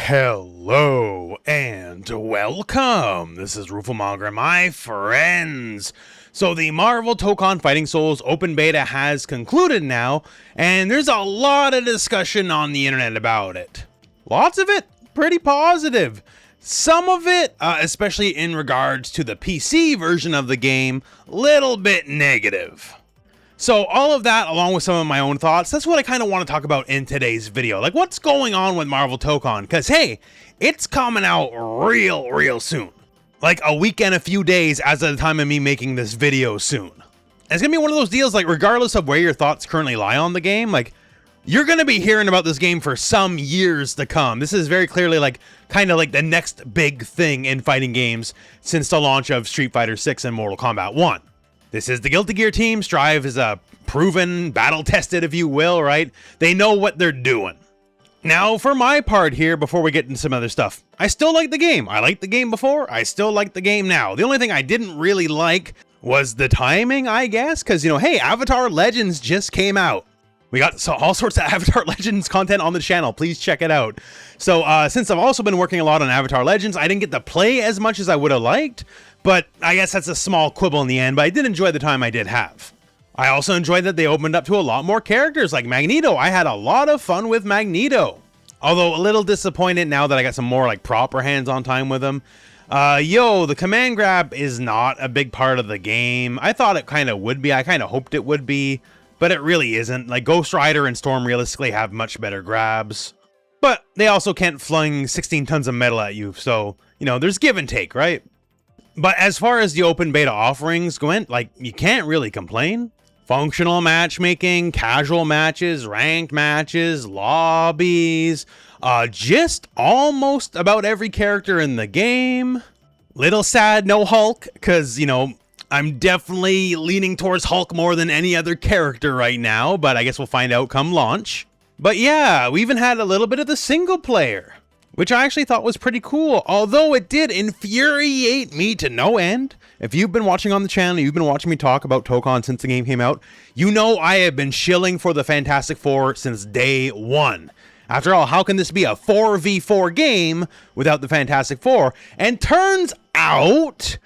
Hello and welcome. This is Rooflemonger, my friends. So the Marvel Tokon Fighting Souls open beta has concluded now, and there's a lot of discussion on the internet about it. Lots of it pretty positive. Some of it, especially in regards to the PC version of the game, little bit negative. So all of that, along with some of my own thoughts, that's what I kind of want to talk about in today's video. Like, what's going on with Marvel Tokon? Because, hey, it's coming out real soon. Like a week and a few days as of the time of me making this video soon. It's going to be one of those deals, like, regardless of where your thoughts currently lie on the game, like, you're going to be hearing about this game for some years to come. This is very clearly, like, kind of like the next big thing in fighting games since the launch of Street Fighter 6 and Mortal Kombat 1. This is the Guilty Gear team. Strive is a proven, battle-tested, if you will, right? They know what they're doing. Now, for my part here, before we get into some other stuff, I still like the game. I liked the game before. I still like the game now. The only thing I didn't really like was the timing, I guess, because, you know, hey, Avatar Legends just came out. We got all sorts of Avatar Legends content on the channel. Please check it out. So since I've also been working a lot on Avatar Legends, I didn't get to play as much as I would have liked, but I guess that's a small quibble in the end, but I did enjoy the time I did have. I also enjoyed that they opened up to a lot more characters like Magneto. I had a lot of fun with Magneto. Although a little disappointed now that I got some more like proper hands-on time with him. The command grab is not a big part of the game. I thought it kind of would be. I kind of hoped it would be. But it really isn't. Like, Ghost Rider and Storm realistically have much better grabs. But they also can't fling 16 tons of metal at you, so, you know, there's give and take, right? But as far as the open beta offerings went, like, you can't really complain. Functional matchmaking, casual matches, ranked matches, lobbies, just almost about every character in the game. Little sad no Hulk, because, you know, I'm definitely leaning towards Hulk more than any other character right now, but I guess we'll find out come launch. But yeah, we even had a little bit of the single player, which I actually thought was pretty cool, although it did infuriate me to no end. If you've been watching on the channel, you've been watching me talk about Tokon since the game came out, you know I have been shilling for the Fantastic Four since day one. After all, how can this be a 4v4 game without the Fantastic Four? And turns out,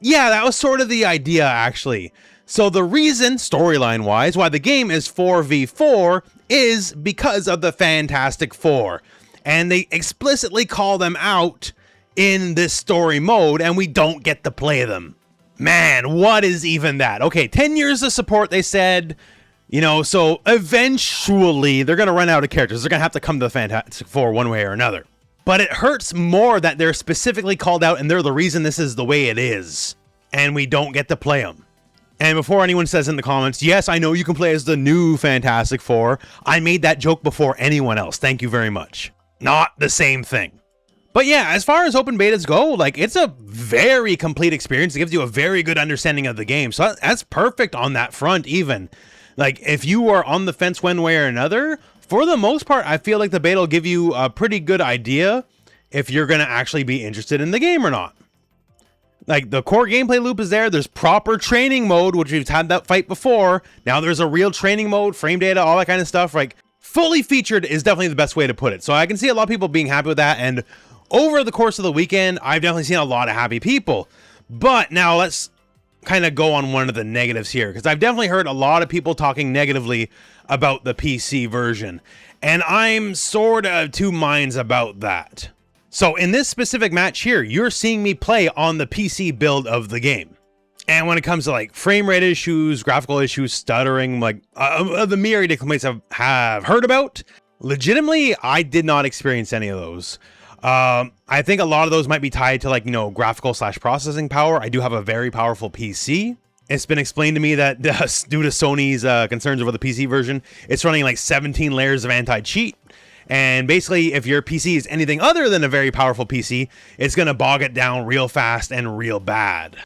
yeah, that was sort of the idea, actually. So the reason, storyline-wise, why the game is 4v4 is because of the Fantastic Four. And they explicitly call them out in this story mode, and we don't get to play them. Man, what is even that? Okay, 10 years of support, they said. You know, so eventually they're going to run out of characters. They're going to have to come to the Fantastic Four one way or another. But it hurts more that they're specifically called out and they're the reason this is the way it is. And we don't get to play them. And before anyone says in the comments, yes, I know you can play as the new Fantastic Four. I made that joke before anyone else. Thank you very much. Not the same thing. But yeah, as far as open betas go, like, it's a very complete experience. It gives you a very good understanding of the game. So that's perfect on that front even. Like, if you are on the fence one way or another, for the most part, I feel like the beta will give you a pretty good idea if you're going to actually be interested in the game or not. Like, the core gameplay loop is there. There's proper training mode, which we've had that fight before. Now there's a real training mode, frame data, all that kind of stuff. Like, fully featured is definitely the best way to put it. So I can see a lot of people being happy with that. And over the course of the weekend, I've definitely seen a lot of happy people. But now let's kind of go on one of the negatives here, because I've definitely heard a lot of people talking negatively about the PC version, and I'm sort of two minds about that. So in this specific match here, you're seeing me play on the PC build of the game, and when it comes to like frame rate issues, graphical issues, stuttering, like the myriad of complaints have heard about, legitimately I did not experience any of those. I think a lot of those might be tied to, like, you know, graphical / processing power. I do have a very powerful PC. It's been explained to me that due to Sony's concerns over the PC version, it's running like 17 layers of anti-cheat. And basically, if your PC is anything other than a very powerful PC, it's going to bog it down real fast and real bad.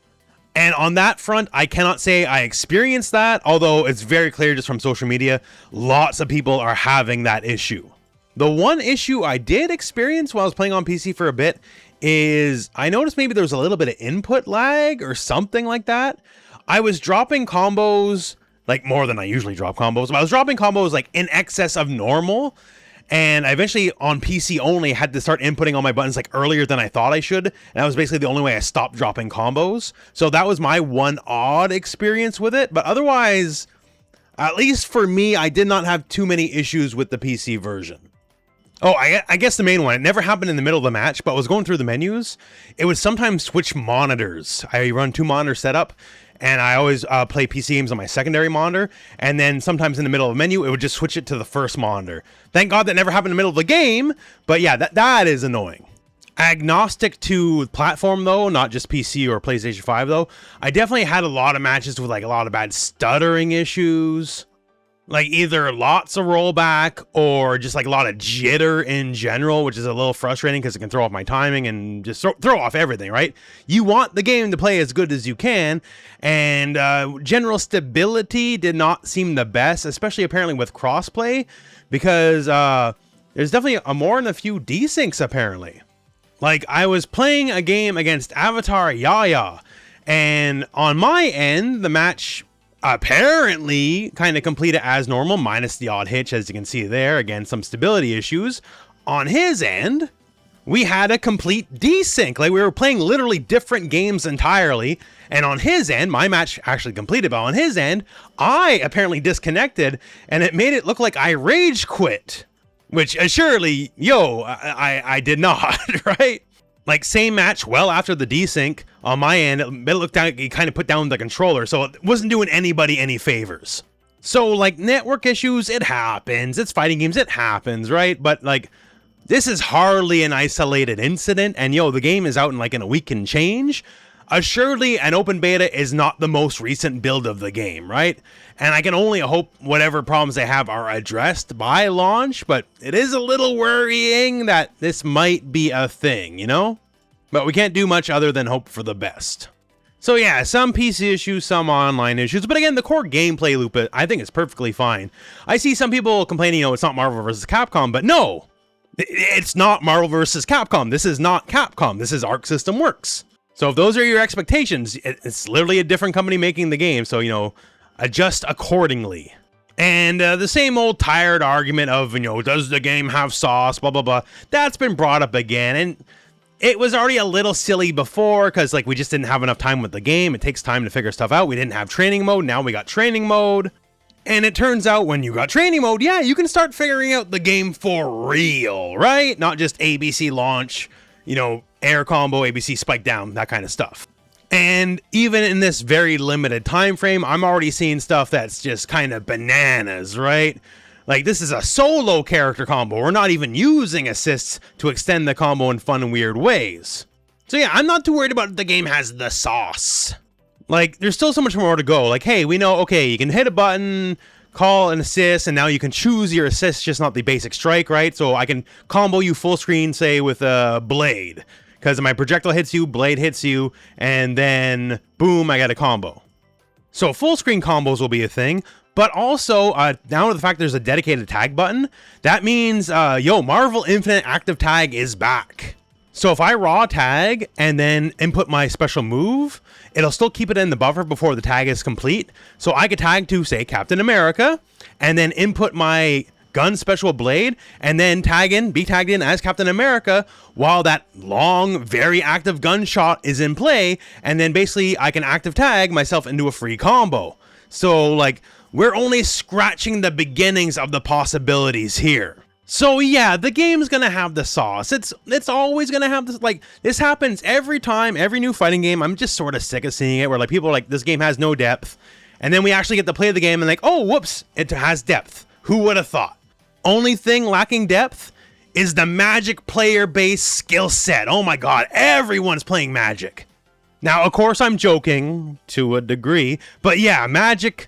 And on that front, I cannot say I experienced that, although it's very clear just from social media, lots of people are having that issue. The one issue I did experience while I was playing on PC for a bit is I noticed maybe there was a little bit of input lag or something like that. I was dropping combos, like, more than I usually drop combos, but I was dropping combos like in excess of normal. And I eventually on PC only had to start inputting all my buttons like earlier than I thought I should. And that was basically the only way I stopped dropping combos. So that was my one odd experience with it. But otherwise, at least for me, I did not have too many issues with the PC version. Oh, I guess the main one, it never happened in the middle of the match, but I was going through the menus. It would sometimes switch monitors. I run 2-monitor setup, and I always play PC games on my secondary monitor, and then sometimes in the middle of the menu, it would just switch it to the first monitor. Thank God that never happened in the middle of the game, but yeah, that is annoying. Agnostic to platform though, not just PC or PlayStation 5 though, I definitely had a lot of matches with like a lot of bad stuttering issues. Like either lots of rollback or just like a lot of jitter in general, which is a little frustrating because it can throw off my timing and just throw off everything, right? You want the game to play as good as you can, and general stability did not seem the best, especially apparently with crossplay, because there's definitely more than a few desyncs apparently. Like I was playing a game against Avatar Yaya, and on my end, the match apparently kind of completed as normal, minus the odd hitch, as you can see there. Again, some stability issues. On his end, we had a complete desync. Like we were playing literally different games entirely. And on his end, my match actually completed, but on his end, I apparently disconnected, and it made it look like I rage quit. Which assuredly, I did not, right? Like same match well after the desync on my end, it looked like he kind of put down the controller, so it wasn't doing anybody any favors. So like network issues, it happens. It's fighting games, it happens, right? But like this is hardly an isolated incident, and the game is out in a week and change. Assuredly, an open beta is not the most recent build of the game, right? And I can only hope whatever problems they have are addressed by launch, but it is a little worrying that this might be a thing, But we can't do much other than hope for the best. So yeah, some PC issues, some online issues, but again, the core gameplay loop, I think is perfectly fine. I see some people complaining, it's not Marvel vs. Capcom, but no! It's not Marvel vs. Capcom. This is not Capcom. This is Arc System Works. So if those are your expectations, it's literally a different company making the game, so, adjust accordingly. And the same old tired argument of, does the game have sauce, blah, blah, blah. That's been brought up again, and it was already a little silly before, because, we just didn't have enough time with the game. It takes time to figure stuff out. We didn't have training mode, now we got training mode. And it turns out when you got training mode, yeah, you can start figuring out the game for real, right? Not just ABC launch, air combo, ABC spike down, that kind of stuff. And even in this very limited time frame, I'm already seeing stuff that's just kind of bananas, right? Like this is a solo character combo. We're not even using assists to extend the combo in fun and weird ways. So yeah, I'm not too worried about if the game has the sauce. Like there's still so much more to go. Like, hey, we know, okay, you can hit a button, call an assist, and now you can choose your assist, just not the basic strike, right? So I can combo you full screen, say, with a blade. Because my projectile hits you, blade hits you, and then boom, I got a combo. So full screen combos will be a thing, but also now with the fact there's a dedicated tag button, that means Marvel Infinite active tag is back. So if I raw tag and then input my special move, it'll still keep it in the buffer before the tag is complete. So I could tag to, say, Captain America, and then input my gun special blade, and then be tagged in as Captain America while that long, very active gunshot is in play, and then basically I can active tag myself into a free combo. So we're only scratching the beginnings of the possibilities here. So yeah, the game's gonna have the sauce. It's always gonna have this. This happens every time, every new fighting game. I'm just sort of sick of seeing it where people are like, this game has no depth, and then we actually get to play the game and oh, whoops, it has depth. Who would have thought? Only thing lacking depth is the Magic player base skill set. Oh my god, everyone's playing Magic. Now, of course, I'm joking to a degree, but yeah, Magic,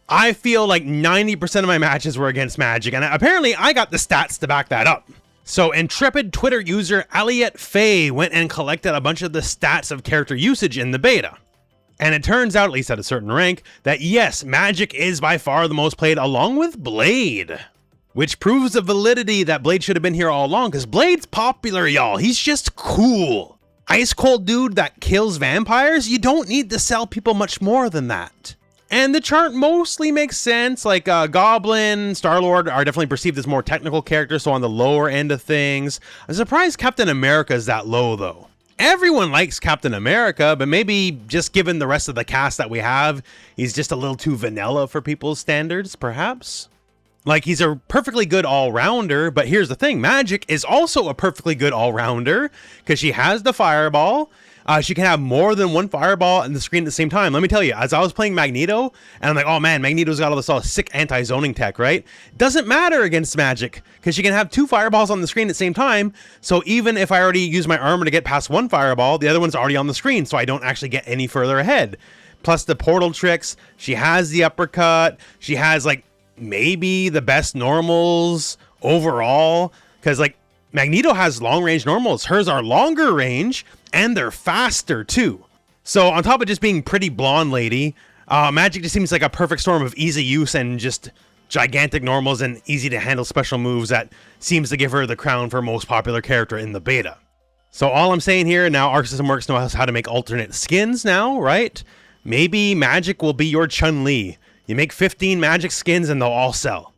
I feel like 90% of my matches were against Magic, and apparently I got the stats to back that up. So intrepid Twitter user Elliot Faye went and collected a bunch of the stats of character usage in the beta. And it turns out, at least at a certain rank, that yes, Magic is by far the most played along with Blade. Which proves the validity that Blade should have been here all along, because Blade's popular, y'all. He's just cool. Ice cold dude that kills vampires? You don't need to sell people much more than that. And the chart mostly makes sense. Like Goblin, Star-Lord are definitely perceived as more technical characters, so on the lower end of things. I'm surprised Captain America is that low, though. Everyone likes Captain America, but maybe just given the rest of the cast that we have, he's just a little too vanilla for people's standards, perhaps? Like, he's a perfectly good all-rounder, but here's the thing. Magic is also a perfectly good all-rounder, because she has the fireball. She can have more than one fireball on the screen at the same time. Let me tell you, as I was playing Magneto, and I'm like, oh man, Magneto's got all this sick anti-zoning tech, right? Doesn't matter against Magic, because she can have two fireballs on the screen at the same time, so even if I already use my armor to get past one fireball, the other one's already on the screen, so I don't actually get any further ahead. Plus the portal tricks, she has the uppercut, she has, like, maybe the best normals overall, because, like, Magneto has long-range normals. Hers are longer range, and they're faster, too. So, on top of just being pretty blonde lady, Magic just seems like a perfect storm of easy use and just gigantic normals and easy-to-handle special moves that seems to give her the crown for most popular character in the beta. So, all I'm saying here, now Arc System Works knows how to make alternate skins now, right? Maybe Magic will be your Chun-Li. You make 15 Magic skins and they'll all sell.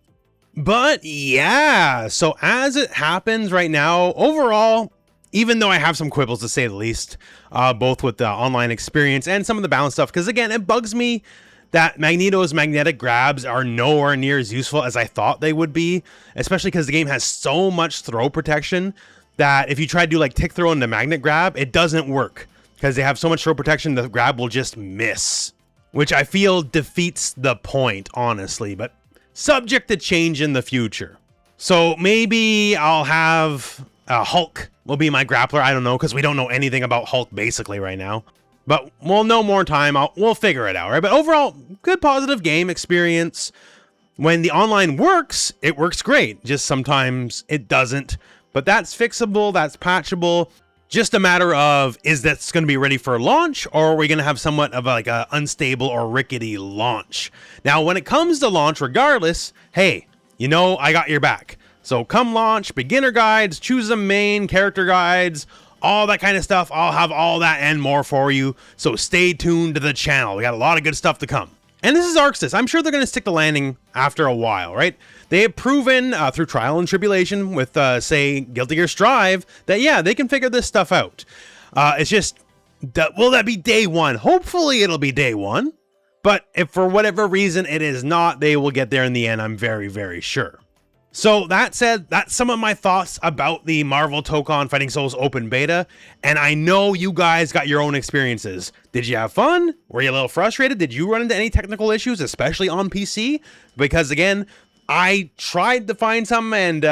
But yeah, so as it happens right now, overall, even though I have some quibbles to say the least, both with the online experience and some of the balance stuff, because again, it bugs me that Magneto's magnetic grabs are nowhere near as useful as I thought they would be, especially because the game has so much throw protection that if you try to do like tick throw into magnet grab, it doesn't work because they have so much throw protection, the grab will just miss, which I feel defeats the point, honestly, but subject to change in the future. So maybe I'll have Hulk will be my grappler. I don't know, because we don't know anything about Hulk basically right now. But we'll know more time. We'll figure it out, right? But overall, good positive game experience. When the online works, it works great. Just sometimes it doesn't. But that's fixable, that's patchable. Just a matter of, is this going to be ready for launch, or are we going to have somewhat of like a unstable or rickety launch? Now, when it comes to launch, regardless, hey, you know, I got your back. So come launch, beginner guides, choose a main, character guides, all that kind of stuff. I'll have all that and more for you. So stay tuned to the channel. We got a lot of good stuff to come. And this is Arxis. I'm sure they're going to stick the landing after a while, right? They have proven through trial and tribulation with, say, Guilty Gear Strive, that, yeah, they can figure this stuff out. It's just, will that be day one? Hopefully it'll be day one. But if for whatever reason it is not, they will get there in the end, I'm very, very sure. So that said, that's some of my thoughts about the Marvel Tokon Fighting Souls open beta, and I know you guys got your own experiences. Did you have fun? Were you a little frustrated? Did you run into any technical issues, especially on PC? Because again, I tried to find some, and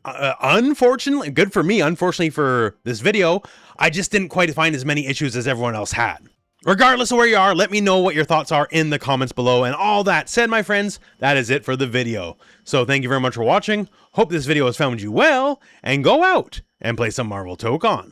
unfortunately, good for me, unfortunately for this video, I just didn't quite find as many issues as everyone else had. Regardless of where you are, let me know what your thoughts are in the comments below. And all that said, my friends, that is it for the video. So thank you very much for watching. Hope this video has found you well, and go out and play some Marvel Tokon.